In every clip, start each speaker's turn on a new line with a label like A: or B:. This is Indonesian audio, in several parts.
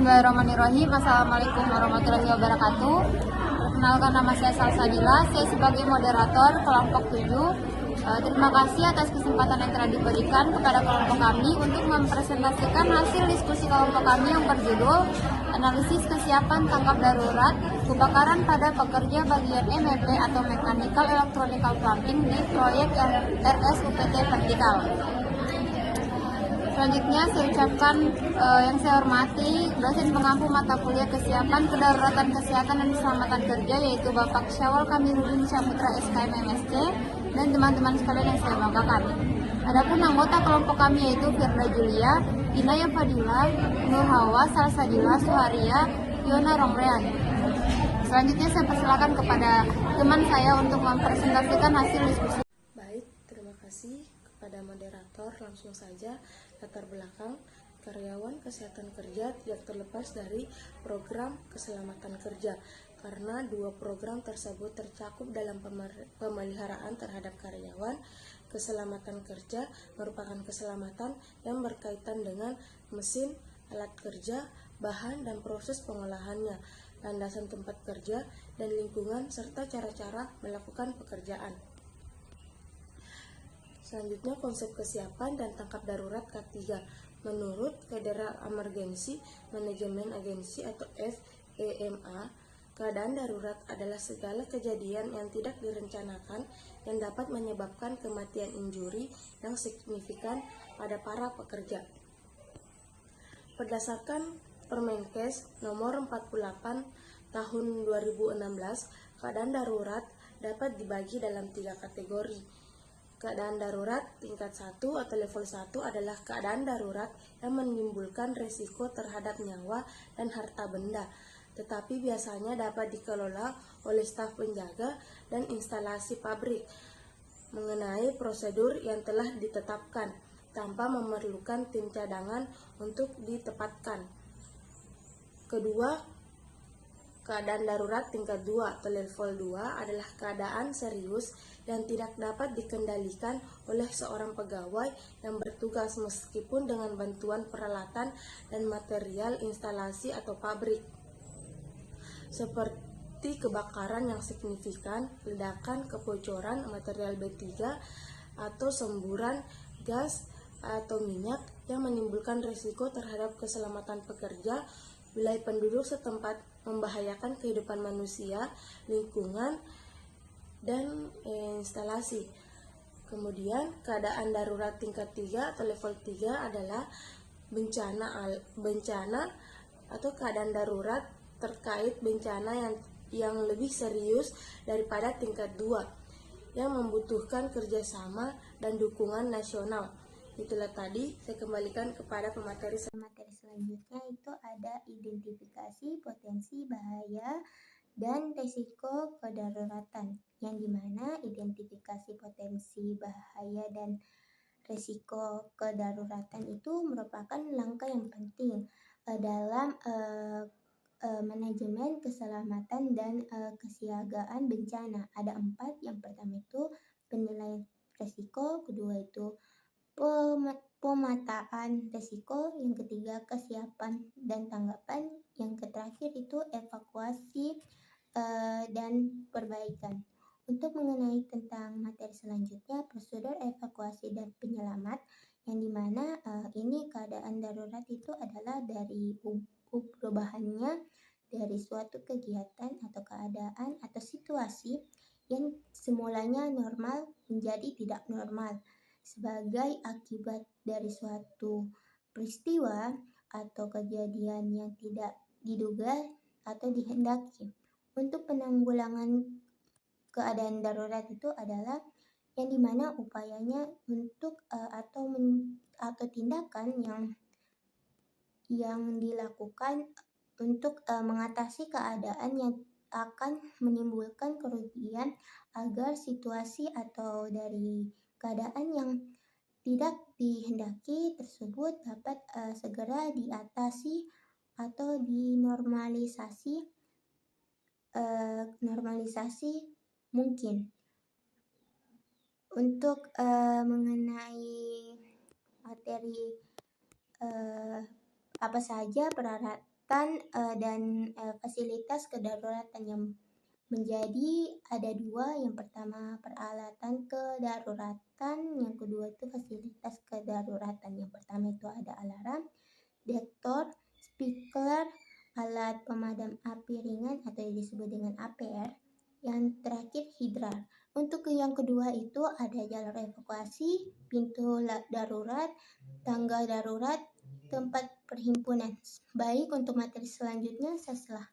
A: Bismillahirrahmanirrahim. Assalamualaikum warahmatullahi wabarakatuh. Perkenalkan, nama saya Salsabila. Saya sebagai moderator kelompok 7. Terima kasih atas kesempatan yang telah diberikan kepada kelompok kami untuk mempresentasikan hasil diskusi kelompok kami yang berjudul Analisis Kesiapan Tanggap Darurat Kebakaran pada Pekerja Bagian MEP atau Mechanical Electrical Plumbing di Proyek RSUPT Vertikal. Selanjutnya saya ucapkan yang saya hormati dosen pengampu mata kuliah kesiapan kedaruratan kesehatan dan keselamatan kerja, yaitu Bapak Syawal Kamiluddin Saputra SKM MSc, dan teman-teman sekalian yang saya banggakan. Adapun anggota kelompok kami yaitu Firda Julia, Inaya Fadila, Nur Hawa, Salsabila, Suharia, Yona Rongrean. Selanjutnya saya persilakan kepada teman saya untuk mempresentasikan hasil diskusi.
B: Baik, terima kasih kepada moderator. Langsung saja, latar belakang karyawan kesehatan kerja tidak terlepas dari program keselamatan kerja, karena dua program tersebut tercakup dalam pemeliharaan terhadap karyawan. Keselamatan kerja merupakan keselamatan yang berkaitan dengan mesin, alat kerja, bahan dan proses pengolahannya, landasan tempat kerja dan lingkungan, serta cara-cara melakukan pekerjaan. Selanjutnya, konsep kesiapan dan tangkap darurat K3. Menurut Federal Emergency Management Agency atau FEMA, keadaan darurat adalah segala kejadian yang tidak direncanakan yang dapat menyebabkan kematian injuri yang signifikan pada para pekerja. Berdasarkan Permenkes nomor 48 tahun 2016, keadaan darurat dapat dibagi dalam 3 kategori. Keadaan darurat tingkat 1 atau level 1 adalah keadaan darurat yang menimbulkan risiko terhadap nyawa dan harta benda, tetapi biasanya dapat dikelola oleh staf penjaga dan instalasi pabrik mengenai prosedur yang telah ditetapkan tanpa memerlukan tim cadangan untuk ditempatkan. Kedua, keadaan darurat tingkat 2 atau level 2 adalah keadaan serius yang tidak dapat dikendalikan oleh seorang pegawai yang bertugas meskipun dengan bantuan peralatan dan material instalasi atau pabrik, seperti kebakaran yang signifikan, ledakan, kebocoran material B3, atau semburan gas atau minyak yang menimbulkan risiko terhadap keselamatan pekerja, wilayah penduduk setempat, membahayakan kehidupan manusia, lingkungan, dan instalasi. Kemudian, keadaan darurat tingkat 3 atau level 3 adalah bencana atau keadaan darurat terkait bencana yang lebih serius daripada tingkat 2 yang membutuhkan kerjasama dan dukungan nasional. Itulah tadi, saya kembalikan kepada pemateri.
C: Materi selanjutnya itu ada identifikasi potensi bahaya dan risiko kedaruratan, yang dimana identifikasi potensi bahaya dan risiko kedaruratan itu merupakan langkah yang penting dalam manajemen keselamatan dan kesiagaan bencana. Ada 4. Yang pertama itu penilaian risiko, kedua itu pemetaan risiko, yang ketiga kesiapan dan tanggapan, yang terakhir itu evakuasi dan perbaikan. Untuk mengenai tentang materi selanjutnya, prosedur evakuasi dan penyelamat, yang dimana ini keadaan darurat itu adalah dari perubahannya dari suatu kegiatan atau keadaan atau situasi yang semulanya normal menjadi tidak normal sebagai akibat dari suatu peristiwa atau kejadian yang tidak diduga atau dihendaki. Untuk penanggulangan keadaan darurat itu adalah yang dimana upayanya untuk atau tindakan yang dilakukan untuk mengatasi keadaan yang akan menimbulkan kerugian agar situasi atau dari keadaan yang tidak dihendaki tersebut dapat segera diatasi atau dinormalisasi mungkin. Untuk mengenai materi apa saja kedaruratan dan fasilitas kedaruratan yang menjadi ada dua. Yang pertama peralatan kedaruratan, yang kedua itu fasilitas kedaruratan. Yang pertama itu ada alarm, detektor, speaker, alat pemadam api ringan atau yang disebut dengan APR. Yang terakhir hidran. Untuk yang kedua itu ada jalur evakuasi, pintu darurat, tangga darurat, tempat perhimpunan. Baik, untuk materi selanjutnya saya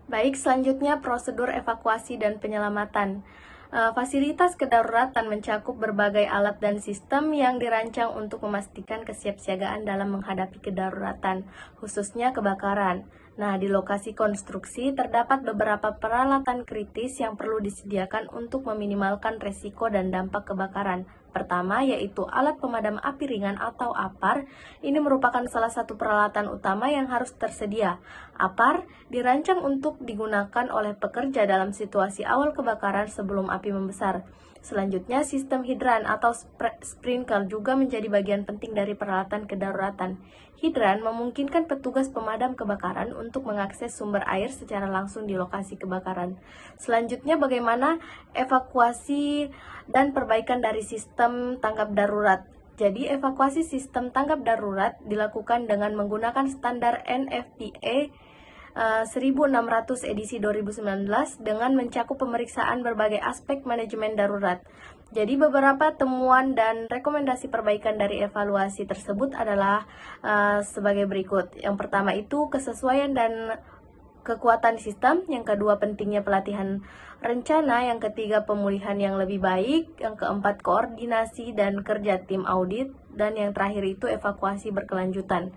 D: Baik, selanjutnya prosedur evakuasi dan penyelamatan. Fasilitas kedaruratan mencakup berbagai alat dan sistem yang dirancang untuk memastikan kesiapsiagaan dalam menghadapi kedaruratan, khususnya kebakaran. Nah, di lokasi konstruksi terdapat beberapa peralatan kritis yang perlu disediakan untuk meminimalkan resiko dan dampak kebakaran. Pertama, yaitu alat pemadam api ringan atau APAR. Ini merupakan salah satu peralatan utama yang harus tersedia. APAR dirancang untuk digunakan oleh pekerja dalam situasi awal kebakaran sebelum api membesar. Selanjutnya, sistem hidran atau sprinkler juga menjadi bagian penting dari peralatan kedaruratan. Hidran memungkinkan petugas pemadam kebakaran untuk mengakses sumber air secara langsung di lokasi kebakaran. Selanjutnya, bagaimana evakuasi dan perbaikan dari sistem tanggap darurat. Jadi, evakuasi sistem tanggap darurat dilakukan dengan menggunakan standar NFPA 1600 edisi 2019 dengan mencakup pemeriksaan berbagai aspek manajemen darurat. Jadi beberapa temuan dan rekomendasi perbaikan dari evaluasi tersebut adalah sebagai berikut. Yang pertama itu kesesuaian dan kekuatan sistem, yang kedua pentingnya pelatihan rencana, yang ketiga pemulihan yang lebih baik, yang keempat koordinasi dan kerja tim audit, dan yang terakhir itu evakuasi berkelanjutan.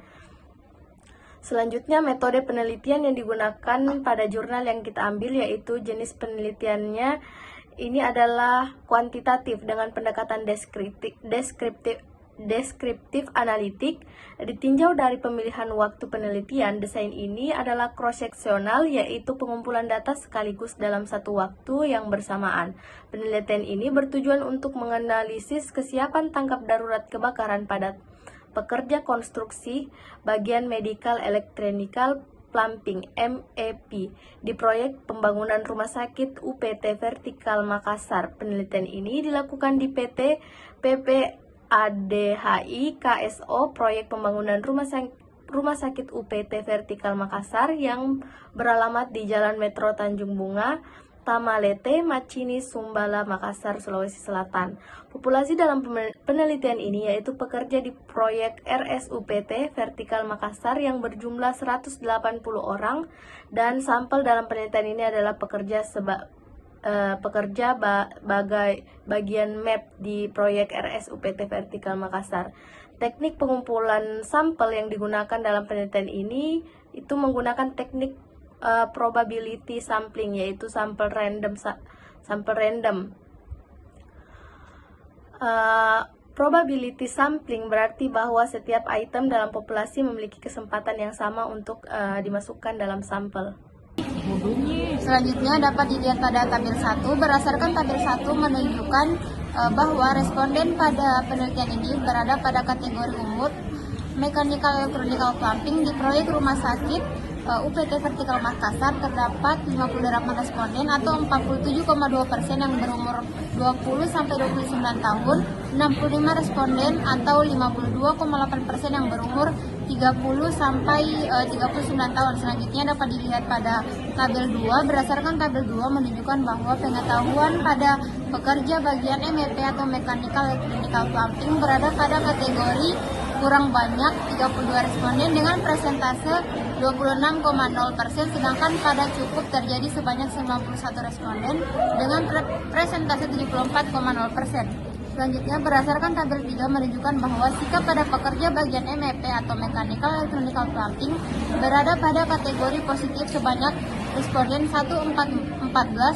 D: Selanjutnya, metode penelitian yang digunakan pada jurnal yang kita ambil yaitu jenis penelitiannya ini adalah kuantitatif dengan pendekatan deskriptif analitik. Ditinjau dari pemilihan waktu penelitian, desain ini adalah cross-seksional yaitu pengumpulan data sekaligus dalam satu waktu yang bersamaan. Penelitian ini bertujuan untuk menganalisis kesiapan tanggap darurat kebakaran pada pekerja konstruksi bagian medical electronical plumbing MEP di proyek pembangunan rumah sakit UPT Vertikal Makassar. Penelitian ini dilakukan di PT PPADHI KSO proyek pembangunan rumah sakit UPT Vertikal Makassar yang beralamat di Jalan Metro Tanjung Bunga, Tamalete, Macini, Sumbala, Makassar, Sulawesi Selatan. Populasi dalam penelitian ini yaitu pekerja di proyek RSUPT Vertikal Makassar yang berjumlah 180 orang dan sampel dalam penelitian ini adalah pekerja bagian MEP di proyek RSUPT Vertikal Makassar. Teknik pengumpulan sampel yang digunakan dalam penelitian ini itu menggunakan teknik probability sampling yaitu sampel random. Probability sampling berarti bahwa setiap item dalam populasi memiliki kesempatan yang sama untuk dimasukkan dalam sampel.
A: Selanjutnya dapat dilihat pada tabel 1. Berdasarkan tabel 1 menunjukkan bahwa responden pada penelitian ini berada pada kategori umur Mechanical Electronical Plumbing di proyek rumah sakit UPT Vertikal Makassar. Terdapat 58 responden atau 47,2% yang berumur 20-29 tahun, 65 responden atau 52,8% yang berumur 30-39 tahun. Selanjutnya dapat dilihat pada tabel 2. Berdasarkan tabel 2 menunjukkan bahwa pengetahuan pada pekerja bagian MEP atau Mechanical Electronical Plumbing berada pada kategori kurang banyak 32 responden dengan persentase 26,0%, sedangkan pada cukup terjadi sebanyak 91 responden dengan persentase 74,0%. Selanjutnya, berdasarkan tabel 3 menunjukkan bahwa sikap pada pekerja bagian MEP atau Mechanical Electronical Plumbing berada pada kategori positif sebanyak responden 114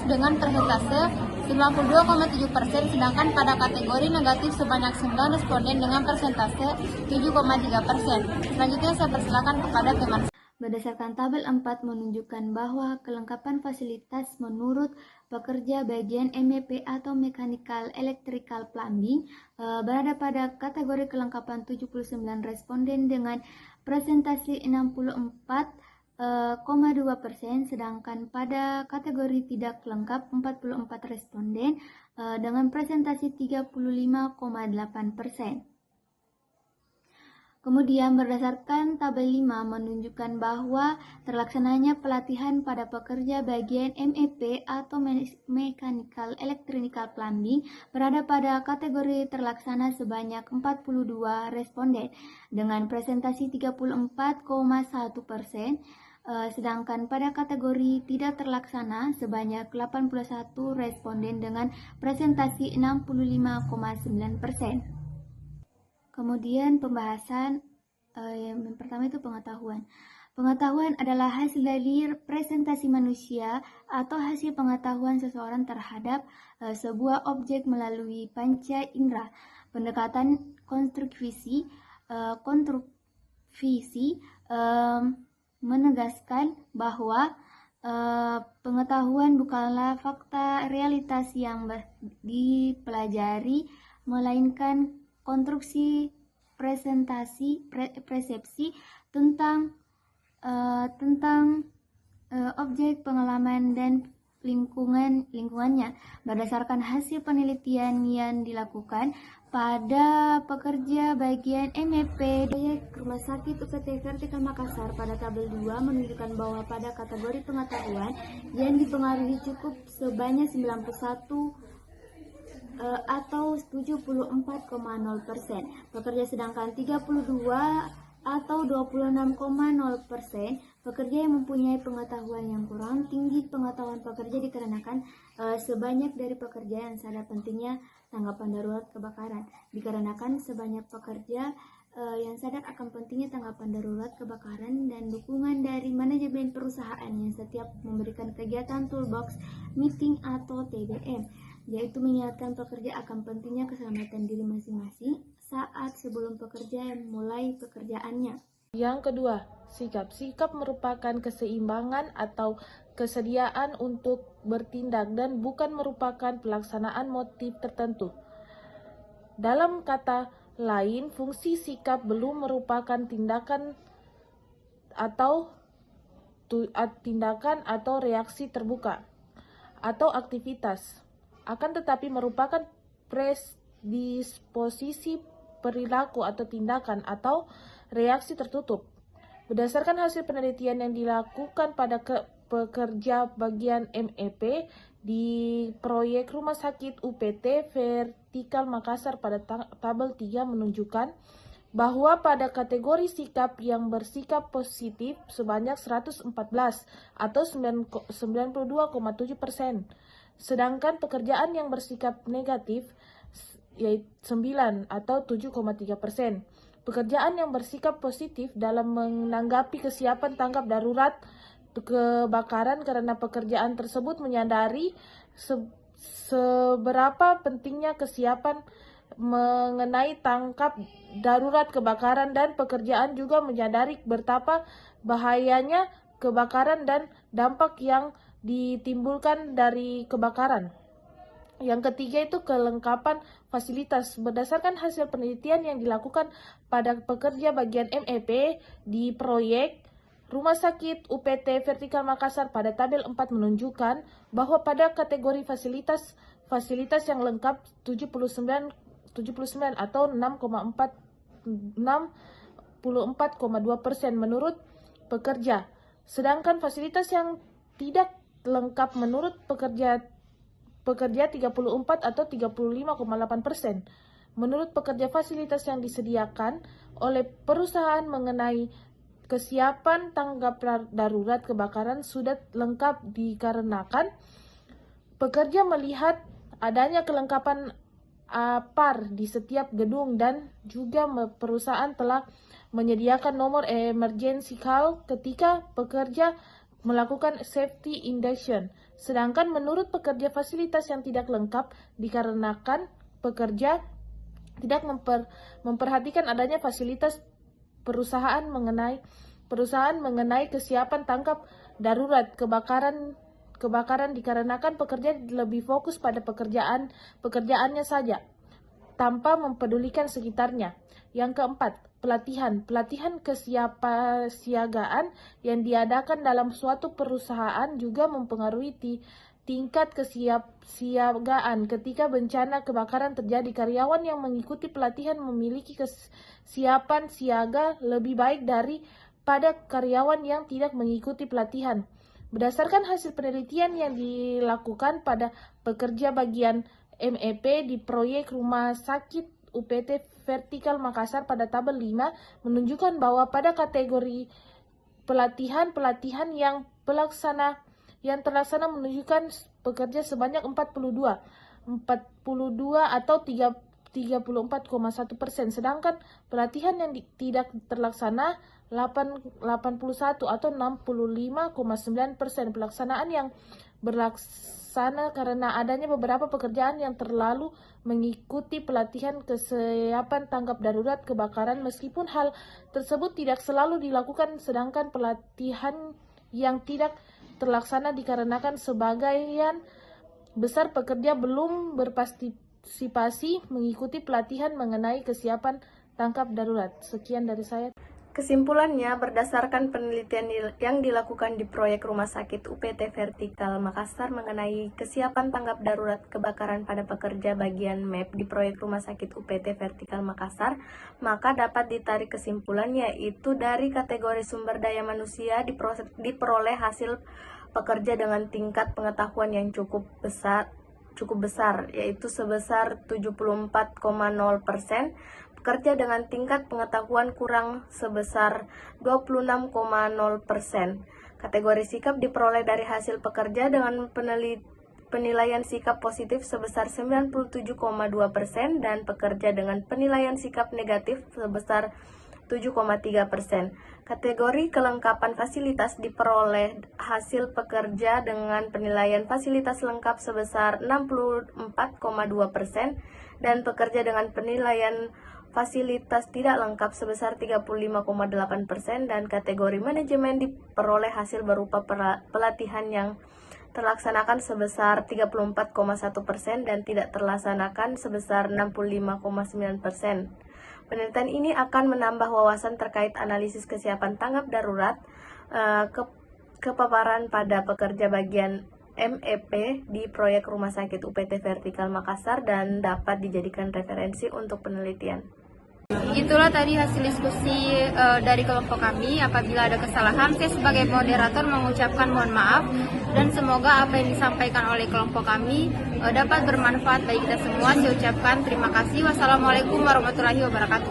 A: dengan persentase 92,7%, sedangkan pada kategori negatif sebanyak 9 responden dengan persentase 7,3%. Selanjutnya saya persilakan kepada teman.
C: Berdasarkan tabel 4 menunjukkan bahwa kelengkapan fasilitas menurut pekerja bagian MEP atau Mechanical Electrical Plumbing berada pada kategori kelengkapan 79 responden dengan presentasi 64
A: 2%, sedangkan pada kategori tidak lengkap 44 responden dengan presentasi 35,8%. Kemudian berdasarkan tabel 5 menunjukkan bahwa terlaksananya pelatihan pada pekerja bagian MEP atau Mechanical Electrical Plumbing berada pada kategori terlaksana sebanyak 42 responden dengan presentasi 34,1%, sedangkan pada kategori tidak terlaksana sebanyak 81 responden dengan presentasi 65,9%. Kemudian pembahasan yang pertama itu pengetahuan. Pengetahuan adalah hasil dari presentasi manusia atau hasil pengetahuan seseorang terhadap sebuah objek melalui panca indera. Pendekatan konstruksi menegaskan bahwa pengetahuan bukanlah fakta realitas yang dipelajari, melainkan konstruksi persepsi tentang objek, pengalaman, dan lingkungannya berdasarkan hasil penelitian yang dilakukan pada pekerja bagian MEP proyek Rumah Sakit UPT Vertikal Makassar. Pada tabel 2 menunjukkan bahwa pada kategori pengetahuan yang dipengaruhi cukup sebanyak 91 atau 74,0% pekerja, sedangkan 32 atau 26,0% pekerja yang mempunyai pengetahuan yang kurang. Tinggi pengetahuan pekerja dikarenakan sebanyak dari pekerja yang sadar pentingnya tanggapan darurat kebakaran, dikarenakan sebanyak pekerja yang sadar akan pentingnya tanggapan darurat kebakaran, dan dukungan dari manajemen perusahaan yang setiap memberikan kegiatan toolbox meeting atau TBM, yaitu mengingatkan pekerja akan pentingnya keselamatan diri masing-masing saat sebelum pekerja mulai pekerjaannya.
B: Yang kedua, sikap. Sikap merupakan keseimbangan atau kesediaan untuk bertindak dan bukan merupakan pelaksanaan motif tertentu. Dalam kata lain, fungsi sikap belum merupakan tindakan atau reaksi terbuka atau aktivitas, akan tetapi merupakan predisposisi perilaku atau tindakan atau reaksi tertutup. Berdasarkan hasil penelitian yang dilakukan pada pekerja bagian MEP di proyek Rumah Sakit UPT Vertikal Makassar pada tabel 3 menunjukkan bahwa pada kategori sikap yang bersikap positif sebanyak 114 atau 92,7%. Sedangkan pekerjaan yang bersikap negatif yaitu 9 atau 7,3%. Pekerjaan yang bersikap positif dalam menanggapi kesiapan tanggap darurat kebakaran karena pekerjaan tersebut menyadari seberapa pentingnya kesiapan mengenai tanggap darurat kebakaran, dan pekerjaan juga menyadari betapa bahayanya kebakaran dan dampak yang ditimbulkan dari kebakaran. Yang ketiga itu kelengkapan fasilitas. Berdasarkan hasil penelitian yang dilakukan pada pekerja bagian MEP di proyek Rumah Sakit UPT Vertikal Makassar pada tabel 4 menunjukkan bahwa pada kategori fasilitas yang lengkap 79 atau 64,2% menurut pekerja. Sedangkan fasilitas yang tidak lengkap menurut pekerja 34 atau 35,8%. Menurut pekerja, fasilitas yang disediakan oleh perusahaan mengenai kesiapan tanggap darurat kebakaran sudah lengkap dikarenakan pekerja melihat adanya kelengkapan APAR di setiap gedung, dan juga perusahaan telah menyediakan nomor emergency call ketika pekerja melakukan safety induction. Sedangkan menurut pekerja, fasilitas yang tidak lengkap dikarenakan pekerja tidak memperhatikan adanya fasilitas perusahaan mengenai kesiapan tanggap darurat kebakaran dikarenakan pekerja lebih fokus pada pekerjaannya saja tanpa mempedulikan sekitarnya. Yang keempat,
E: Pelatihan kesiapsiagaan yang diadakan dalam suatu perusahaan juga mempengaruhi tingkat kesiapsiagaan. Ketika bencana kebakaran terjadi, karyawan yang mengikuti pelatihan memiliki kesiapan siaga lebih baik daripada karyawan yang tidak mengikuti pelatihan. Berdasarkan hasil penelitian yang dilakukan pada pekerja bagian MEP di proyek Rumah Sakit UPT Vertikal Makassar pada tabel 5 menunjukkan bahwa pada kategori pelatihan yang terlaksana menunjukkan pekerja sebanyak 42 atau 34,1%, sedangkan pelatihan yang tidak terlaksana 81 atau 65,9%. Pelaksanaan yang berlaksana karena adanya beberapa pekerjaan yang terlalu mengikuti pelatihan kesiapan tanggap darurat kebakaran, meskipun hal tersebut tidak selalu dilakukan, sedangkan pelatihan yang tidak terlaksana dikarenakan sebagian besar pekerja belum berpartisipasi mengikuti pelatihan mengenai kesiapan tanggap darurat. Sekian dari saya.
D: Kesimpulannya, berdasarkan penelitian yang dilakukan di proyek Rumah Sakit UPT Vertikal Makassar mengenai kesiapan tanggap darurat kebakaran pada pekerja bagian MEP di proyek Rumah Sakit UPT Vertikal Makassar, maka dapat ditarik kesimpulan yaitu dari kategori sumber daya manusia diperoleh hasil pekerja dengan tingkat pengetahuan yang cukup besar, yaitu sebesar 74,0%, pekerja dengan tingkat pengetahuan kurang sebesar 26,0%. Kategori sikap diperoleh dari hasil pekerja dengan penilaian sikap positif sebesar 97,2% dan pekerja dengan penilaian sikap negatif sebesar 7,3%. Kategori kelengkapan fasilitas diperoleh hasil pekerja dengan penilaian fasilitas lengkap sebesar 64,2% dan pekerja dengan penilaian fasilitas tidak lengkap sebesar 35,8%, dan kategori manajemen diperoleh hasil berupa pelatihan yang terlaksanakan sebesar 34,1% dan tidak terlaksanakan sebesar 65,9%. Penelitian ini akan menambah wawasan terkait analisis kesiapan tanggap darurat kepaparan pada pekerja bagian MEP di proyek Rumah Sakit UPT Vertikal Makassar dan dapat dijadikan referensi untuk penelitian.
A: Itulah tadi hasil diskusi dari kelompok kami. Apabila ada kesalahan, saya sebagai moderator mengucapkan mohon maaf, dan semoga apa yang disampaikan oleh kelompok kami dapat bermanfaat bagi kita semua. Saya ucapkan terima kasih. Wassalamualaikum warahmatullahi wabarakatuh.